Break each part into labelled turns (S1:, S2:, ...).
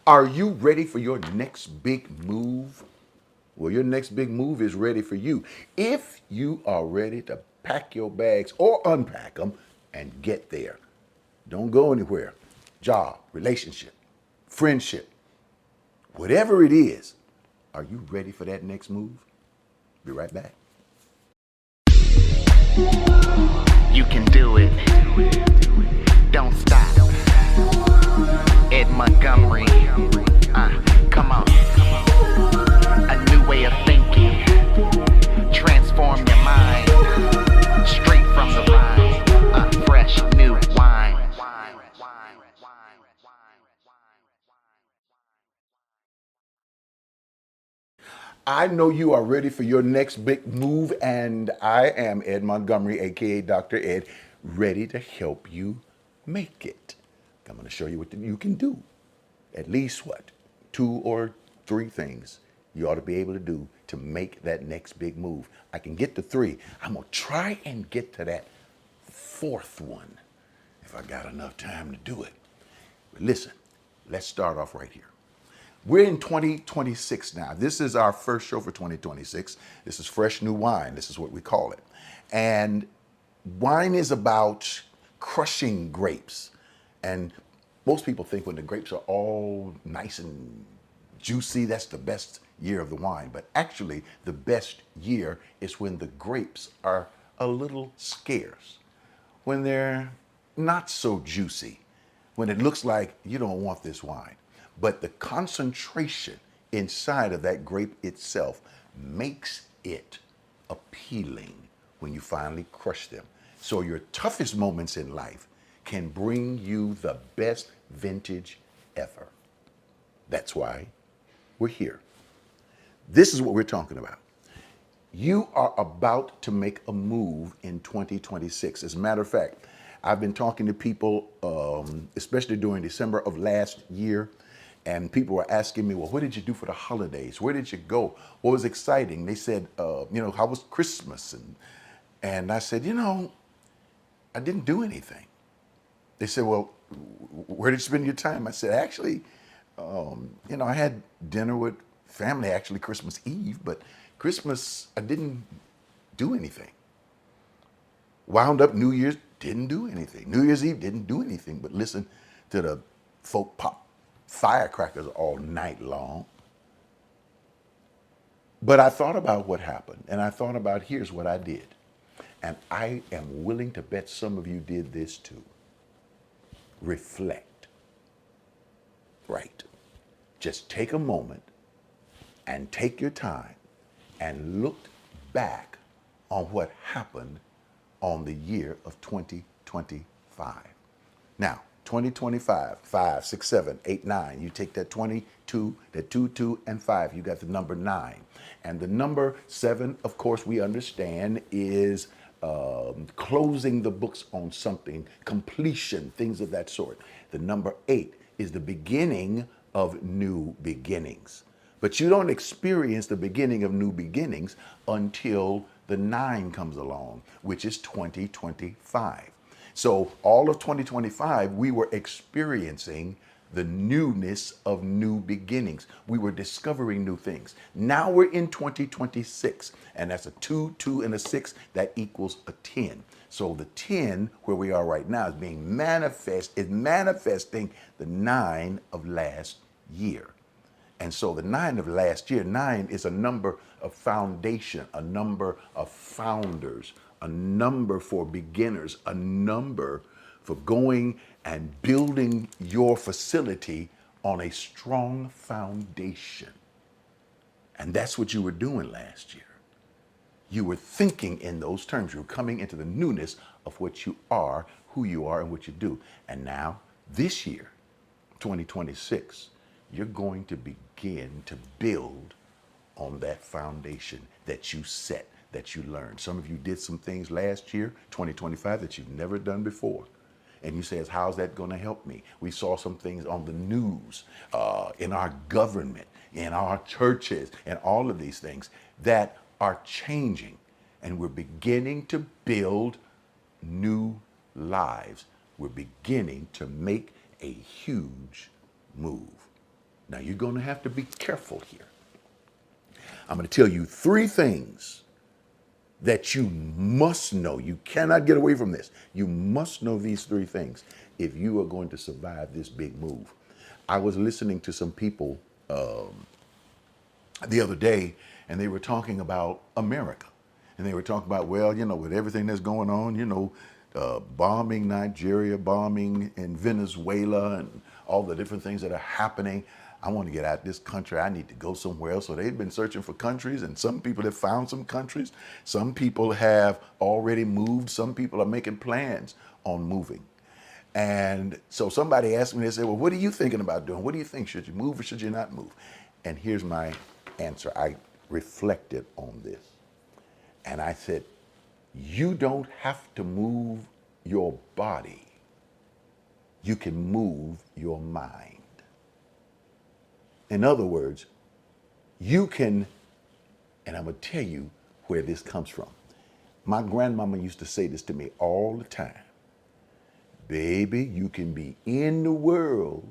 S1: Are you ready for your next big move? Well, your next big move is ready for you. If you are ready to pack your bags or unpack them and get there, don't go anywhere. Job, relationship, friendship, whatever it is, are you ready for that next move? Be right back.
S2: You can do it. Don't stop. Ed Montgomery. Come on. A new way of thinking. Transform your mind. Straight from the vine. Fresh new wine.
S1: I know you are ready for your next big move, and I am Ed Montgomery, aka Dr. Ed, ready to help you make it. I'm going to show you what you can do. At least what? 2 or 3 things you ought to be able to do to make that next big move. I can get to 3. I'm going to try and get to that 4th one if I got enough time to do it. But listen, let's start off right here. We're in 2026 now. This is our first show for 2026. This is Fresh New Wine. This is what we call it. And wine is about crushing grapes. And most people think when the grapes are all nice and juicy, that's the best year of the wine. But actually, the best year is when the grapes are a little scarce, when they're not so juicy, when it looks like you don't want this wine. But the concentration inside of that grape itself makes it appealing when you finally crush them. So your toughest moments in life can bring you the best vintage ever. That's why we're here. This is what we're talking about. You are about to make a move in 2026. As a matter of fact, I've been talking to people, especially during December of last year, and people were asking me, well, what did you do for the holidays? Where did you go? What was exciting? They said, how was Christmas? And I said, I didn't do anything. They said, well, where did you spend your time? I said, actually, I had dinner with family, actually Christmas Eve, but Christmas, I didn't do anything. Wound up New Year's, didn't do anything. New Year's Eve, didn't do anything but listen to the folk pop firecrackers all night long. But I thought about what happened, and I thought about here's what I did. And I am willing to bet some of you did this too. Reflect. Right. Just take a moment and take your time and look back on what happened on the year of 2025. Now, 2025, 5, 6, 7, 8, 9. You take that 22, that 2, 2, and 5. You got the number 9. And the number 7, of course, we understand is closing the books on something, completion, things of that sort. The number 8 is the beginning of new beginnings. But you don't experience the beginning of new beginnings until the 9 comes along, which is 2025. So all of 2025, we were experiencing the newness of new beginnings. We were discovering new things. Now we're in 2026, and that's a 2, 2, and a 6. That equals a 10. So the 10, where we are right now, is manifesting the 9 of last year. And so the 9 of last year, 9 is a number of foundation, a number of founders, a number for beginners, a number for going and building your facility on a strong foundation. And that's what you were doing last year. You were thinking in those terms. You were coming into the newness of what you are, who you are, and what you do. And now, this year, 2026, you're going to begin to build on that foundation that you set, that you learned. Some of you did some things last year, 2025, that you've never done before. And you says, how's that going to help me? We saw some things on the news, in our government, in our churches, and all of these things that are changing. And we're beginning to build new lives. We're beginning to make a huge move. Now, you're going to have to be careful here. I'm going to tell you three things that you must know. You cannot get away from this. You must know these three things if you are going to survive this big move. I was listening to some people the other day, and they were talking about America. And they were talking about, well, with everything that's going on, bombing Nigeria, bombing in Venezuela, and all the different things that are happening. I want to get out of this country. I need to go somewhere else. So they've been searching for countries, and some people have found some countries. Some people have already moved. Some people are making plans on moving. And so somebody asked me, they said, well, what are you thinking about doing? What do you think? Should you move or should you not move? And here's my answer. I reflected on this. And I said, you don't have to move your body. You can move your mind. In other words, you can, and I'm going to tell you where this comes from. My grandmama used to say this to me all the time. Baby, you can be in the world.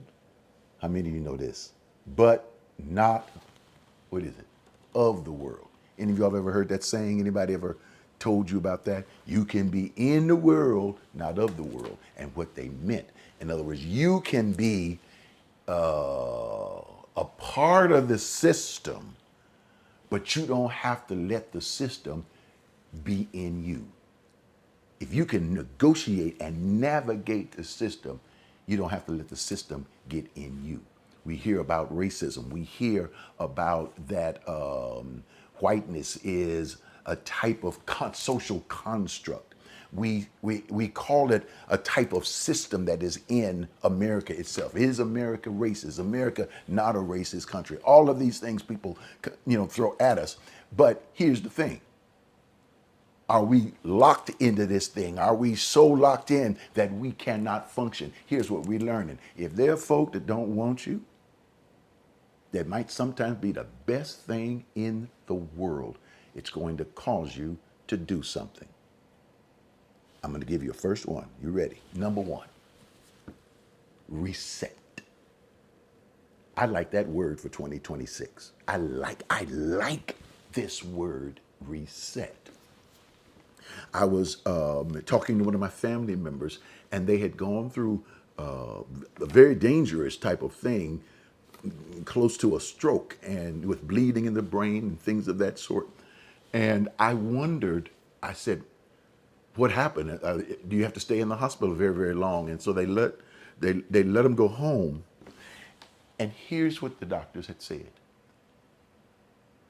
S1: How many of you know this? But not, what is it? Of the world. Any of y'all ever heard that saying? Anybody ever told you about that? You can be in the world, not of the world. And what they meant. In other words, you can be a part of the system, but you don't have to let the system be in you. If you can negotiate and navigate the system, you don't have to let the system get in you. We hear about racism. We hear about that whiteness is a type of social construct. We call it a type of system that is in America itself. Is America racist? Is America not a racist country? All of these things people, throw at us. But here's the thing. Are we locked into this thing? Are we so locked in that we cannot function? Here's what we're learning. If there are folk that don't want you, that might sometimes be the best thing in the world. It's going to cause you to do something. I'm going to give you a first one. You ready? Number one, reset. I like that word for 2026. I like this word, reset. I was talking to one of my family members, and they had gone through a very dangerous type of thing, close to a stroke, and with bleeding in the brain and things of that sort. And I wondered, I said, what happened? Do you have to stay in the hospital very, very long? And so they let them go home. And here's what the doctors had said.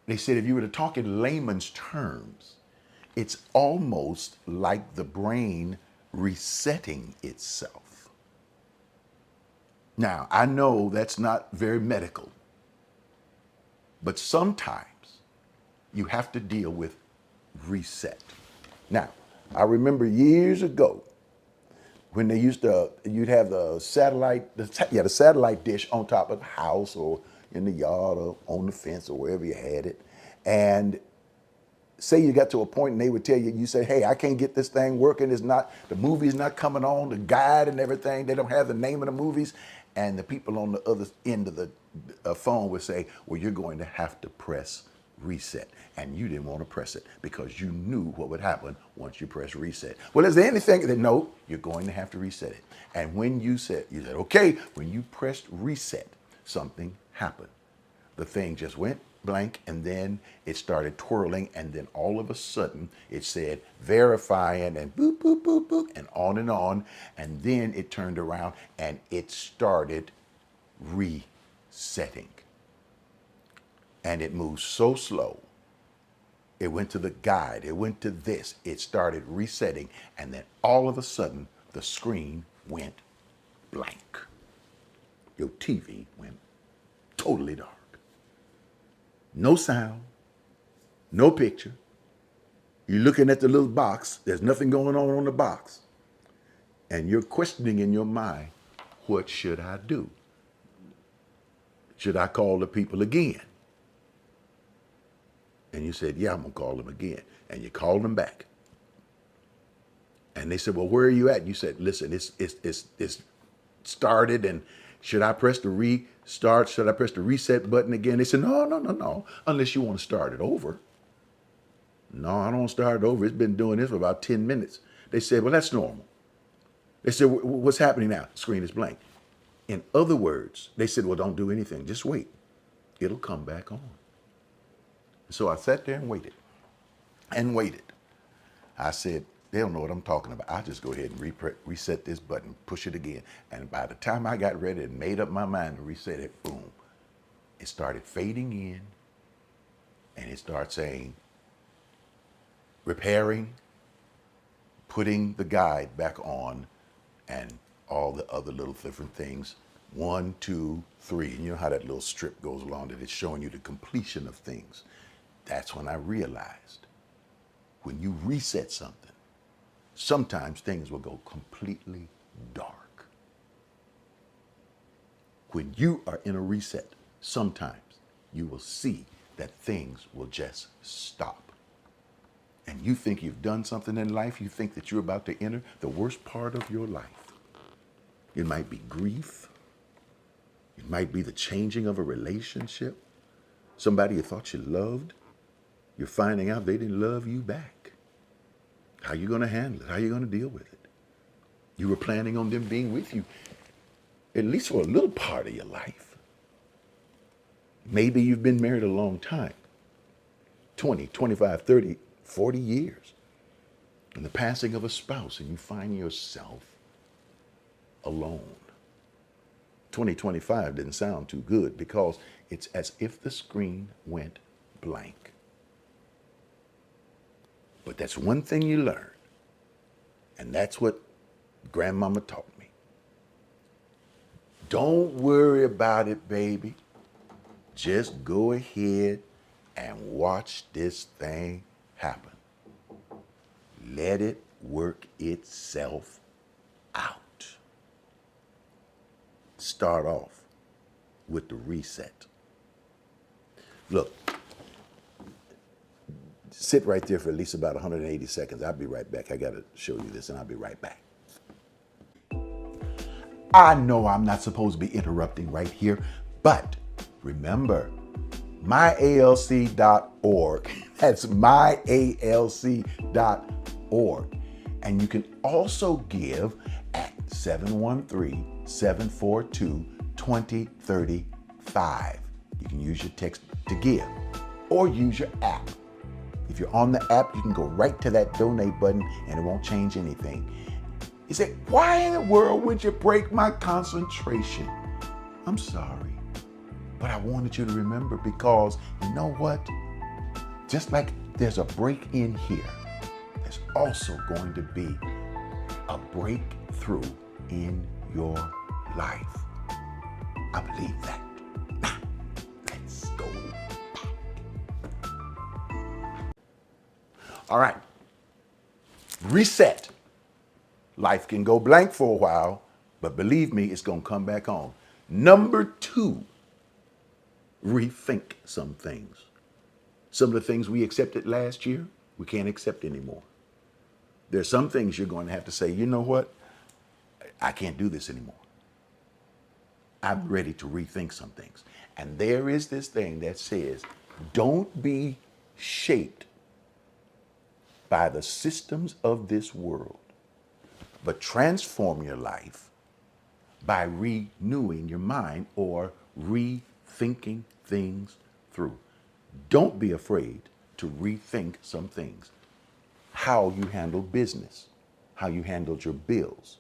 S1: They said, if you were to talk in layman's terms, it's almost like the brain resetting itself. Now, I know that's not very medical, but sometimes you have to deal with reset. Now, I remember years ago when you'd have the satellite dish on top of the house or in the yard or on the fence or wherever you had it. And say you got to a point and they would tell you, you say, hey, I can't get this thing working. The movie's not coming on, the guide and everything. They don't have the name of the movies. And the people on the other end of the phone would say, well, you're going to have to press reset. And you didn't want to press it because you knew what would happen once you press reset. Well, is there anything that, no, you're going to have to reset it. And when you said, okay, when you pressed reset, something happened. The thing just went blank, and then it started twirling, and then all of a sudden it said verifying and boop, boop, boop, boop, and on, and then it turned around and it started resetting. And it moved so slow. It went to the guide, it went to this, it started resetting, and then all of a sudden the screen went blank. Your TV went totally dark. No sound, no picture. You're looking at the little box. There's nothing going on the box. And you're questioning in your mind, what should I do? Should I call the people again? And you said, yeah, I'm going to call them again. And you called them back. And they said, well, where are you at? You said, listen, it's started and Should I press the restart? Should I press the reset button again? They said, no, no, no, no, unless you want to start it over. No, I don't want to start it over. It's been doing this for about 10 minutes. They said, well, that's normal. They said, what's happening now? Screen is blank. In other words, they said, well, don't do anything. Just wait. It'll come back on. So I sat there and waited and waited. I said, they don't know what I'm talking about. I'll just go ahead and reset this button, push it again. And by the time I got ready and made up my mind to reset it, boom, it started fading in and it started saying, repairing, putting the guide back on, and all the other little different things. 1, 2, 3. And you know how that little strip goes along that it's showing you the completion of things. That's when I realized when you reset something, sometimes things will go completely dark. When you are in a reset, sometimes you will see that things will just stop. And you think you've done something in life, you think that you're about to enter the worst part of your life. It might be grief. It might be the changing of a relationship. Somebody you thought you loved, you're finding out they didn't love you back. How are you going to handle it? How are you going to deal with it? You were planning on them being with you, at least for a little part of your life. Maybe you've been married a long time, 20, 25, 30, 40 years. And the passing of a spouse, and you find yourself alone. 2025 didn't sound too good because it's as if the screen went blank. But that's one thing you learn. And that's what grandmama taught me. Don't worry about it, baby. Just go ahead and watch this thing happen. Let it work itself out. Start off with the reset. Look, sit right there for at least about 180 seconds. I'll be right back. I got to show you this and I'll be right back. I know I'm not supposed to be interrupting right here, but remember, myalc.org. That's myalc.org. And you can also give at 713-742-2035. You can use your text to give or use your app. If you're on the app, you can go right to that donate button and it won't change anything. You say, why in the world would you break my concentration? I'm sorry, but I wanted you to remember because you know what? Just like there's a break in here, there's also going to be a breakthrough in your life. I believe that. Now, let's go back. All right. Reset. Life can go blank for a while, but believe me, it's going to come back on. Number 2, rethink some things. Some of the things we accepted last year, we can't accept anymore. There's some things you're going to have to say, you know what? I can't do this anymore. I'm ready to rethink some things. And there is this thing that says, don't be shaped by the systems of this world, but transform your life by renewing your mind or rethinking things through. Don't be afraid to rethink some things. How you handle business, how you handled your bills.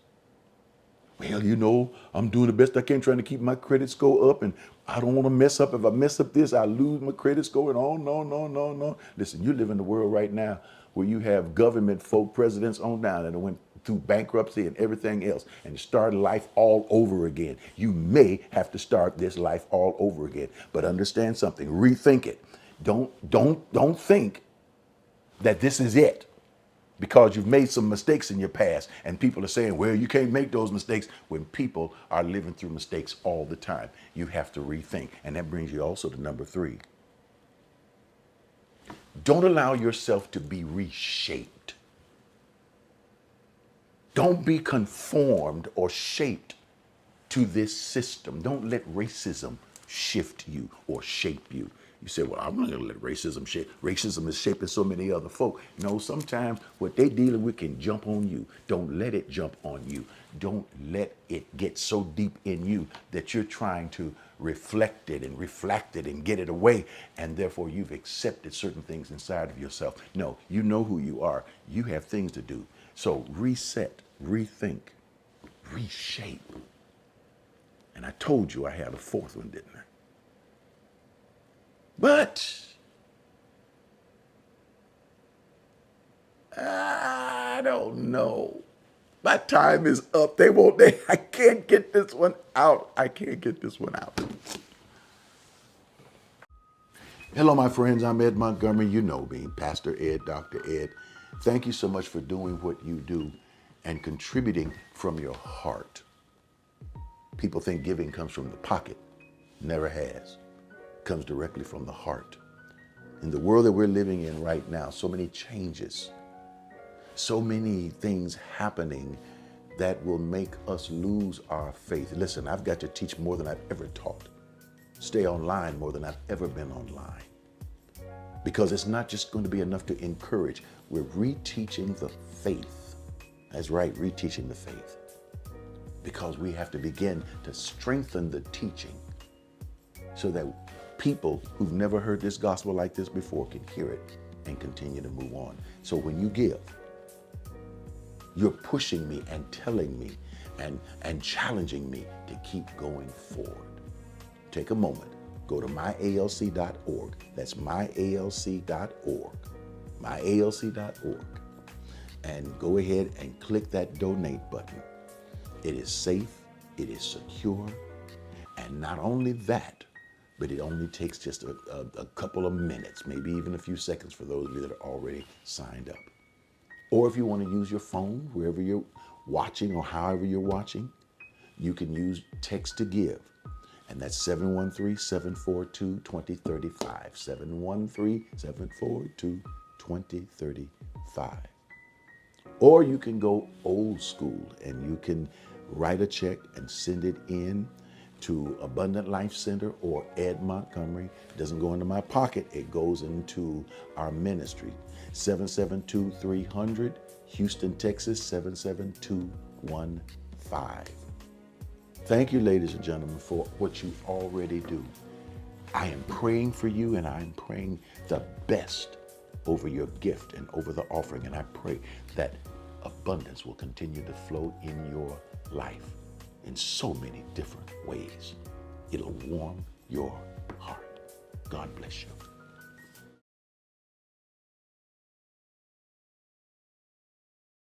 S1: Well, you know, I'm doing the best I can trying to keep my credit score up, and I don't want to mess up. If I mess up this, I lose my credit score. And oh, no, no, no, no. Listen, you live in the world right now where you have government folk, presidents on down that went through bankruptcy and everything else and start life all over again. You may have to start this life all over again, but understand something, rethink it. Don't think that this is it because you've made some mistakes in your past and people are saying, well, you can't make those mistakes when people are living through mistakes all the time. You have to rethink. And that brings you also to number 3. Don't allow yourself to be reshaped. Don't be conformed or shaped to this system. Don't let racism shift you or shape you. You say, well, I'm not going to let racism shape. Racism is shaping so many other folk. No, sometimes what they dealing with can jump on you. Don't let it jump on you. Don't let it get so deep in you that you're trying to reflect it and get it away. And therefore you've accepted certain things inside of yourself. No, you know who you are. You have things to do. So reset, rethink, reshape. And I told you I had a fourth one, didn't I? But I don't know. My time is up. I can't get this one out. I can't get this one out. Hello, my friends. I'm Ed Montgomery. You know me, Pastor Ed, Dr. Ed. Thank you so much for doing what you do and contributing from your heart. People think giving comes from the pocket. Never has. It comes directly from the heart. In the world that we're living in right now, so many changes, so many things happening that will make us lose our faith. Listen, I've got to teach more than I've ever taught. Stay online more than I've ever been online. Because it's not just going to be enough to encourage. We're reteaching the faith. That's right, reteaching the faith. Because we have to begin to strengthen the teaching so that people who've never heard this gospel like this before can hear it and continue to move on. So when you give, you're pushing me and telling me and challenging me to keep going forward. Take a moment, go to myalc.org. That's myalc.org, myalc.org, and go ahead and click that donate button. It is safe, it is secure, and not only that, but it only takes just a couple of minutes, maybe even a few seconds for those of you that are already signed up. Or if you want to use your phone, wherever you're watching or however you're watching, you can use text to give. And that's 713-742-2035, 713-742-2035. Or you can go old school and you can write a check and send it in to Abundant Life Center or Ed Montgomery. It doesn't go into my pocket, it goes into our ministry. 772-300, Houston, Texas, 77215. Thank you, ladies and gentlemen, for what you already do. I am praying for you, and I'm praying the best over your gift and over the offering. And I pray that abundance will continue to flow in your life in so many different ways. It'll warm your heart. God bless you.